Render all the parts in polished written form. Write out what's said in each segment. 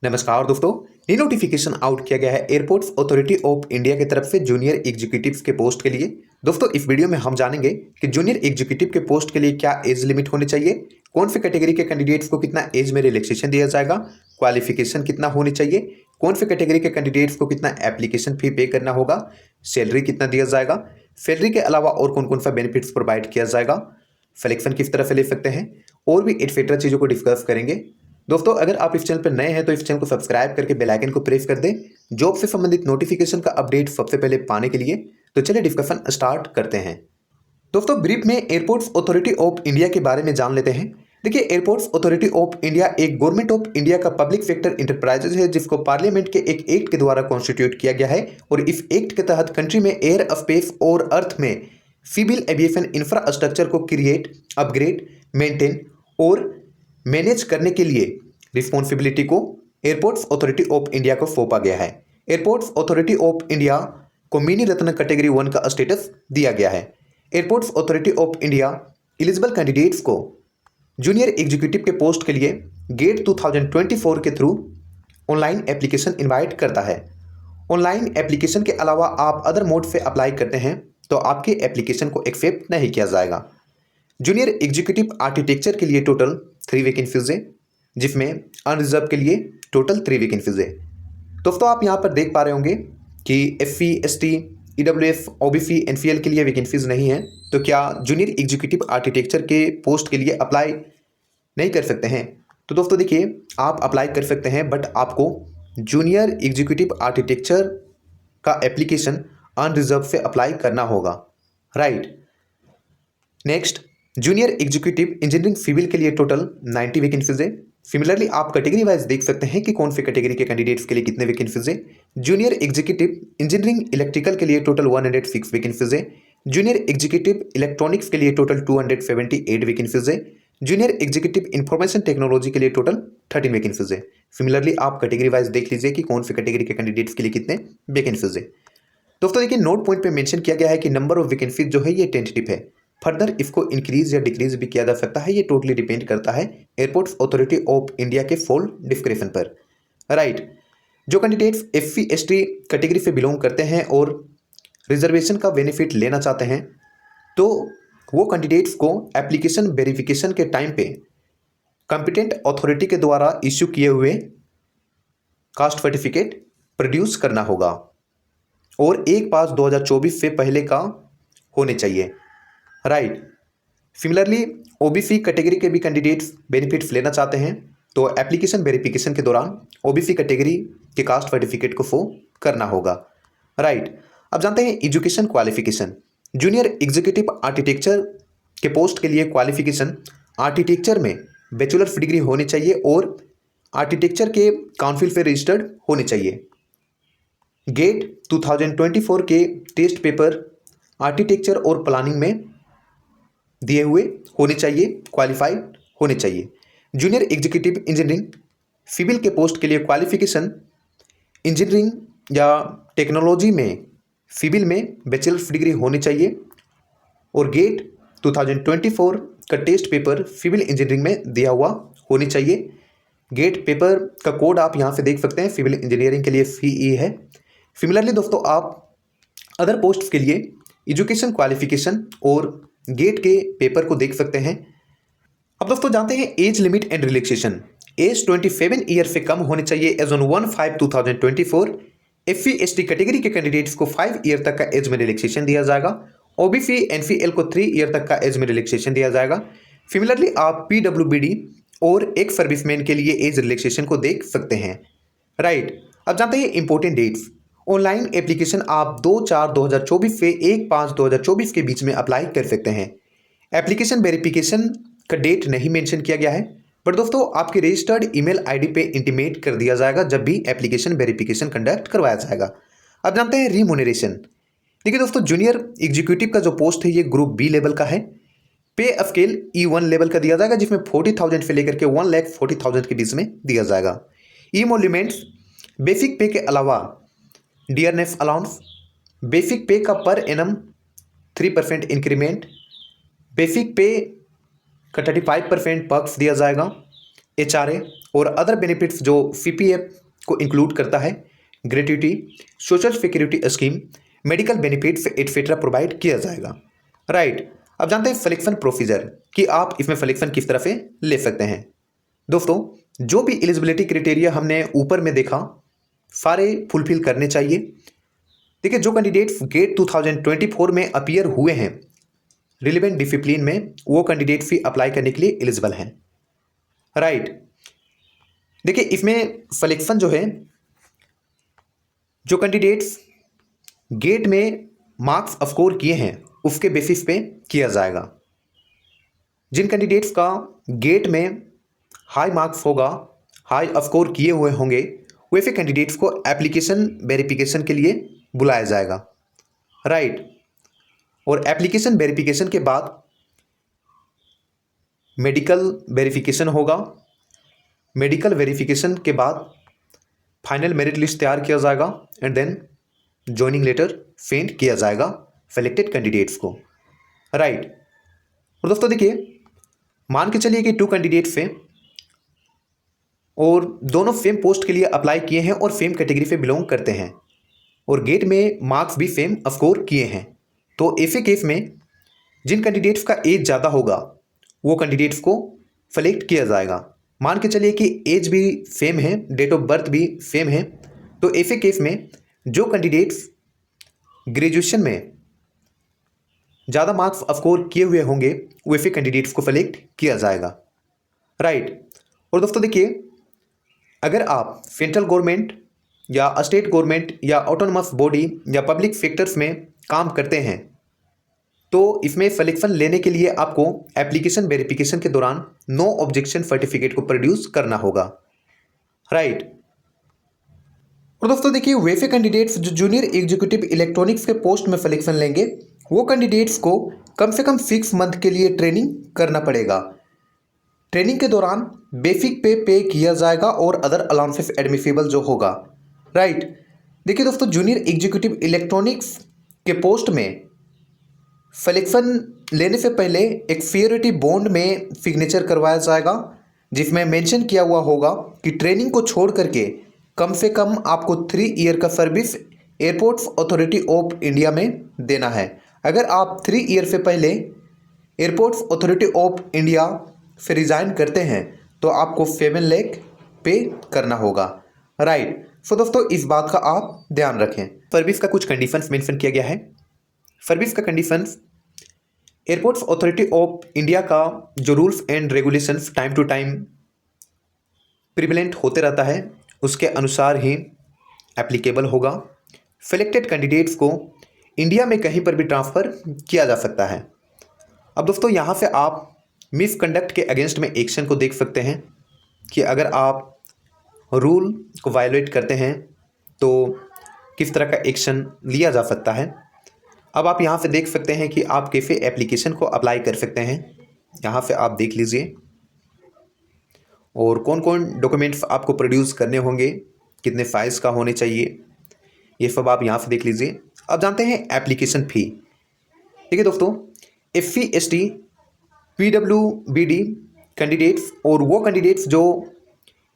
नमस्कार दोस्तों। ये नोटिफिकेशन आउट किया गया है एयरपोर्ट्स अथॉरिटी ऑफ इंडिया की तरफ से जूनियर एग्जीक्यूटिव्स के पोस्ट के लिए। दोस्तों इस वीडियो में हम जानेंगे कि जूनियर एग्जीक्यूटिव के पोस्ट के लिए क्या एज लिमिट होनी चाहिए, कौन सी कैटेगरी के कैंडिडेट्स को कितना एज में रिलैक्सेशन दिया जाएगा, क्वालिफिकेशन कितना होनी चाहिए, कौन सी कैटेगरी के कैंडिडेट्स को कितना एप्लीकेशन फी पे करना होगा, सैलरी कितना दिया जाएगा, सैलरी के अलावा और कौन कौन सा बेनिफिट्स प्रोवाइड किया जाएगा, सिलेक्शन किस तरह से ले सकते हैं, और भी एटसेट्रा चीज़ों को डिस्कस करेंगे। दोस्तों अगर आप इस चैनल पर नए हैं तो इस चैनल को सब्सक्राइब करके बेल आइकन को प्रेस कर दें जॉब से संबंधित नोटिफिकेशन का अपडेट सबसे पहले पाने के लिए। तो चलिए डिस्कशन स्टार्ट करते हैं। दोस्तों ब्रीफ में एयरपोर्ट्स अथॉरिटी ऑफ इंडिया के बारे में जान लेते हैं। देखिए, एयरपोर्ट्स अथॉरिटी ऑफ इंडिया एक गवर्नमेंट ऑफ इंडिया का पब्लिक सेक्टर इंटरप्राइजेज है जिसको पार्लियामेंट के एक एक्ट के द्वारा कॉन्स्टिट्यूट किया गया है और इस एक्ट के तहत कंट्री में एयर, स्पेस और अर्थ में सिविल एविएशन इंफ्रास्ट्रक्चर को क्रिएट, अपग्रेड, मेंटेन और मैनेज करने के लिए रिस्पॉन्सिबिलिटी को एयरपोर्ट्स अथॉरिटी ऑफ इंडिया को सौंपा गया है। एयरपोर्ट्स अथॉरिटी ऑफ इंडिया को मिनी रत्न कैटेगरी 1 का स्टेटस दिया गया है। Airports authority of India eligible candidates को जूनियर एग्जीक्यूटिव के पोस्ट के लिए गेट 2024 के थ्रू ऑनलाइन एप्लीकेशन इनवाइट करता है। ऑनलाइन एप्लीकेशन के अलावा आप अदर मोड से अप्लाई करते हैं तो आपके एप्लीकेशन को एक्सेप्ट नहीं किया जाएगा। जूनियर एग्जीक्यूटिव आर्किटेक्चर के लिए टोटल 3 वैकेंसीज है जिसमें अनरिजर्व के लिए टोटल 3 वैकेंसीज है। दोस्तों आप यहाँ पर देख पा रहे होंगे कि SC, ST, EWS, OBC, NCL के लिए वैकेंसीज नहीं है। तो क्या जूनियर एग्जीक्यूटिव आर्किटेक्चर के पोस्ट के लिए अप्लाई नहीं कर सकते हैं? तो दोस्तों देखिए, आप अप्लाई कर सकते हैं बट आपको जूनियर एग्जीक्यूटिव आर्किटेक्चर का एप्लीकेशन अनरिजर्व से अप्लाई करना होगा, right. Next, junior executive engineering civil के लिए टोटल 90 वैकेंसीज है। सिमिलरली आप कैटेगरी वाइज देख सकते हैं कि कौन सी कैटेगरी के कैंडिडेट्स के लिए कितने वैकेंसीज है। जूनियर एग्जीक्यूटिव इंजीनियरिंग इलेक्ट्रिकल के लिए टोटल 106 वैकेंसीज है। जूनियर एग्जीक्यूटिव इलेक्ट्रॉनिक्स के लिए टोटल 278 वैकेंसीज है। जूनियर एग्जीक्यूटिव इंफॉर्मेशन टेक्नोलॉजी के लिए टोटल 13 वैकेंसीज है। सिमिलरली आप कैटेगरी वाइज देख लीजिए कि कौन सी कैटेगरी के कैंडिडेट्स के लिए कितने वैकेंसीज है। दोस्तों देखिए, नोट पॉइंट पे मेंशन किया गया है कि नंबर ऑफ वैकेंसीज जो है ये टेंटेटिव है। फर्दर इसको इंक्रीज या डिक्रीज भी किया जा सकता है, ये टोटली डिपेंड करता है एयरपोर्ट्स अथॉरिटी ऑफ इंडिया के फुल डिस्क्रिप्शन पर, राइट। जो कैंडिडेट्स SC, ST कैटेगरी से बिलोंग करते हैं और रिजर्वेशन का बेनिफिट लेना चाहते हैं तो वो कैंडिडेट्स को एप्लीकेशन वेरिफिकेशन के टाइम पे कॉम्पिटेंट अथॉरिटी के द्वारा इश्यू किए हुए कास्ट सर्टिफिकेट प्रोड्यूस करना होगा और 1/5/2024 से पहले का होने चाहिए, राइट। सिमिलरली OBC कैटेगरी के भी कैंडिडेट्स बेनिफिट्स लेना चाहते हैं तो एप्लीकेशन वेरिफिकेशन के दौरान OBC कैटेगरी के कास्ट सर्टिफिकेट को शो करना होगा, राइट। अब जानते हैं education qualification. Junior executive architecture के पोस्ट के लिए क्वालिफिकेशन आर्किटेक्चर में बैचलर्स डिग्री होनी चाहिए और आर्किटेक्चर के काउंसिल से रजिस्टर्ड होने चाहिए। गेट 2024 के टेस्ट पेपर आर्किटेक्चर और प्लानिंग में दिए हुए होने चाहिए, क्वालिफाइड होने चाहिए। जूनियर एग्जीक्यूटिव इंजीनियरिंग सिविल के पोस्ट के लिए क्वालिफिकेशन इंजीनियरिंग या टेक्नोलॉजी में सिविल में बैचलर्स डिग्री होनी चाहिए और गेट 2024 का टेस्ट पेपर सिविल इंजीनियरिंग में दिया हुआ होनी चाहिए। गेट पेपर का कोड आप यहाँ से देख सकते हैं, सिविल इंजीनियरिंग के लिए CE है। सिमिलरली दोस्तों आप अदर पोस्ट के लिए एजुकेशन क्वालिफिकेशन और गेट के पेपर को देख सकते हैं। अब दोस्तों जानते हैं age limit and relaxation. Age 27 year से कम होनी चाहिए age on 1/5/2024। SC, ST category के कैंडिडेट्स को 5 ईयर तक का एज में रिलैक्सेशन दिया जाएगा। OBC, NCL को 3 ईयर तक का एज में रिलैक्सेशन दिया जाएगा। सिमिलरली आप PWBD और एक्स सर्विसमैन के लिए एज रिलैक्सेशन को देख सकते हैं, राइट। अब जानते हैं इंपॉर्टेंट डेट्स। ऑनलाइन एप्लीकेशन आप 2/4/2024 से 1/5/2024 के बीच में अप्लाई कर सकते हैं। एप्लीकेशन वेरिफिकेशन का डेट नहीं मेंशन किया गया है बट दोस्तों आपके रजिस्टर्ड ईमेल आईडी पे इंटीमेट कर दिया जाएगा जब भी एप्लीकेशन वेरिफिकेशन कंडक्ट करवाया जाएगा। अब जानते हैं रिम्यूनरेशन। देखिए दोस्तों, जूनियर एग्जीक्यूटिव का जो पोस्ट है ये ग्रुप B लेवल का है। पे स्केल E1 लेवल का दिया जाएगा जिसमें 40,000 से लेकर के 1,40,000 के बीच में दिया जाएगा। इमोल्यूमेंट्स बेसिक पे के अलावा डियरनेस अलाउंस, बेसिक पे का पर एनम 3% इंक्रीमेंट, बेसिक पे का 35% पर्क्स दिया जाएगा। HRA और अदर बेनिफिट्स जो पीपीएफ को इंक्लूड करता है, gratuity, social security scheme, medical benefits etcetera provide किया जाएगा। राइट, अब जानते हैं सिलेक्शन प्रोसीजर कि आप इसमें सिलेक्शन किस तरह से ले सकते हैं। दोस्तों, जो भी एलिजिबिलिटी क्राइटेरिया हमने ऊपर में देखा सारे फुलफिल करने चाहिए। देखिए, जो कैंडिडेट्स गेट 2024 में अपीयर हुए हैं रिलेवेंट डिसिप्लिन में, वो कैंडिडेट्स भी अप्लाई करने के लिए एलिजिबल हैं। राइट, देखिए इसमें सिलेक्शन जो है, जो कैंडिडेट्स गेट में मार्क्स स्कोर किए हैं उसके बेसिस पे किया जाएगा। जिन कैंडिडेट्स का गेट में हाई मार्क्स होगा, हाई स्कोर किए हुए होंगे, वैसे कैंडिडेट्स को एप्लीकेशन वेरिफिकेशन के लिए बुलाया जाएगा। राइट, और एप्लीकेशन वेरिफिकेशन के बाद मेडिकल वेरिफिकेशन होगा। मेडिकल वेरिफिकेशन के बाद फाइनल मेरिट लिस्ट तैयार किया जाएगा and then joining letter send किया जाएगा सेलेक्टेड कैंडिडेट्स को। राइट, और दोस्तों देखिए, मान के चलिए कि 2 कैंडिडेट्स हैं और दोनों सेम पोस्ट के लिए अप्लाई किए हैं और सेम कैटेगरी से बिलोंग करते हैं और गेट में मार्क्स भी सेम स्कोर किए हैं, तो ऐसे केस में जिन कैंडिडेट्स का एज ज़्यादा होगा वो कैंडिडेट्स को सेलेक्ट किया जाएगा। मान के चलिए कि एज भी सेम है, डेट ऑफ बर्थ भी सेम है, तो ऐसे केस में जो कैंडिडेट्स ग्रेजुएशन में ज़्यादा मार्क्स स्कोर किए हुए होंगे वैसे कैंडिडेट्स को सेलेक्ट किया जाएगा। राइट, और दोस्तों देखिए, अगर आप सेंट्रल गवर्नमेंट या स्टेट गवर्नमेंट या ऑटोनमस बॉडी या पब्लिक सेक्टर्स में काम करते हैं तो इसमें सिलेक्शन लेने के लिए आपको एप्लीकेशन वेरिफिकेशन के दौरान नो ऑब्जेक्शन सर्टिफिकेट को प्रोड्यूस करना होगा। राइट, और दोस्तों देखिए, वैसे कैंडिडेट्स जो जूनियर एग्जीक्यूटिव इलेक्ट्रॉनिक्स के पोस्ट में सिलेक्शन लेंगे वो कैंडिडेट्स को कम से कम 6 मंथ के लिए ट्रेनिंग करना पड़ेगा। ट्रेनिंग के दौरान बेसिक पे किया जाएगा और अदर अलाउंसेस एडमिसिबल जो होगा। राइट, देखिए दोस्तों, जूनियर एग्जीक्यूटिव इलेक्ट्रॉनिक्स के पोस्ट में सिलेक्शन लेने से पहले एक सिक्योरिटी बॉन्ड में सिग्नेचर करवाया जाएगा जिसमें मेंशन किया हुआ होगा कि ट्रेनिंग को छोड़ करके कम से कम आपको 3 ईयर का service airports authority of India में देना है। अगर आप 3 ईयर से पहले एयरपोर्ट्स अथॉरिटी ऑफ इंडिया से रिज़ाइन करते हैं तो आपको 7 लाख पे करना होगा। राइट, सो दोस्तों इस बात का आप ध्यान रखें। सर्विस का कुछ कंडीशंस मेंशन किया गया है। सर्विस का conditions, airports authority of India का जो rules and regulations time to time prevalent होते रहता है उसके अनुसार ही एप्लीकेबल होगा। सिलेक्टेड कैंडिडेट्स को इंडिया में कहीं पर भी ट्रांसफ़र किया जा सकता है। अब दोस्तों यहाँ से आप मिसकंडक्ट के अगेंस्ट में एक्शन को देख सकते हैं कि अगर आप रूल को वायलेट करते हैं तो किस तरह का एक्शन लिया जा सकता है। अब आप यहाँ से देख सकते हैं कि आप कैसे एप्लीकेशन को अप्लाई कर सकते हैं। यहाँ से आप देख लीजिए और कौन कौन डॉक्यूमेंट्स आपको प्रोड्यूस करने होंगे, कितने फाइल्स का होने चाहिए, ये सब आप यहाँ से देख लीजिए। अब जानते हैं एप्लीकेशन फ़ी। देखिए दोस्तों, SC ST PWBD कैंडिडेट्स और वो कैंडिडेट्स जो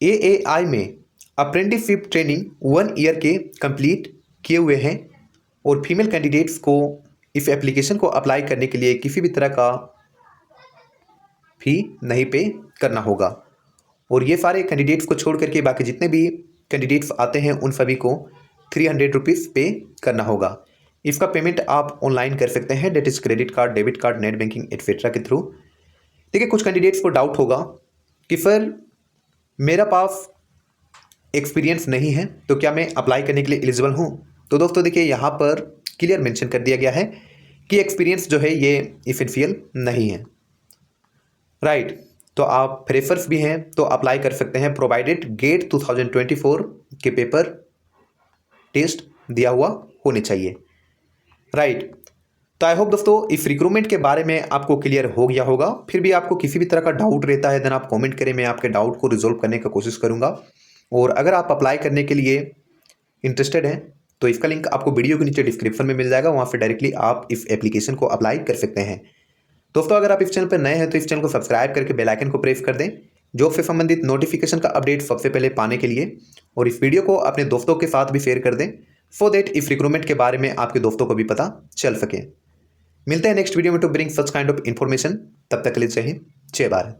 AAI में अप्रेंटिसशिप ट्रेनिंग 1 ईयर के कंप्लीट किए हुए हैं और फीमेल कैंडिडेट्स को इस एप्लीकेशन को अप्लाई करने के लिए किसी भी तरह का फ़ी नहीं पे करना होगा। और ये सारे कैंडिडेट्स को छोड़ करके बाकी जितने भी कैंडिडेट्स आते हैं उन सभी को 300 रुपीज़ पे करना होगा। इसका पेमेंट आप ऑनलाइन कर सकते हैं, that is credit card, debit card, net banking etcetera के थ्रू। देखिए, कुछ कैंडिडेट्स को डाउट होगा कि सर मेरा पास एक्सपीरियंस नहीं है तो क्या मैं अप्लाई करने के लिए एलिजिबल हूँ। तो दोस्तों देखिए, यहाँ पर क्लियर मेंशन कर दिया गया है कि एक्सपीरियंस जो है ये इसेंशियल नहीं है। राइट, तो आप फ्रेशर्स भी हैं तो अप्लाई कर सकते हैं प्रोवाइडेड गेट 2024 के पेपर टेस्ट दिया हुआ होने चाहिए। राइट, तो आई होप दोस्तों इस रिक्रूटमेंट के बारे में आपको क्लियर हो गया होगा। फिर भी आपको किसी भी तरह का डाउट रहता है देन आप कमेंट करें, मैं आपके डाउट को रिजोल्व करने का कोशिश करूंगा। और अगर आप अप्लाई करने के लिए इंटरेस्टेड हैं तो इसका लिंक आपको वीडियो के नीचे डिस्क्रिप्शन में मिल जाएगा, वहाँ से डायरेक्टली आप इस एप्लीकेशन को अप्लाई कर सकते हैं। दोस्तों अगर आप इस चैनल पर नए हैं तो इस चैनल को सब्सक्राइब करके बेल आइकन को प्रेस कर दें जॉब से संबंधित नोटिफिकेशन का अपडेट सबसे पहले पाने के लिए। और इस वीडियो को अपने दोस्तों के साथ भी शेयर कर दें सो दैट इस रिक्रूटमेंट के बारे में आपके दोस्तों को भी पता चल सके। मिलते हैं नेक्स्ट वीडियो में to bring such kind of information. तब तक के लिए जय हिंद, जय भारत।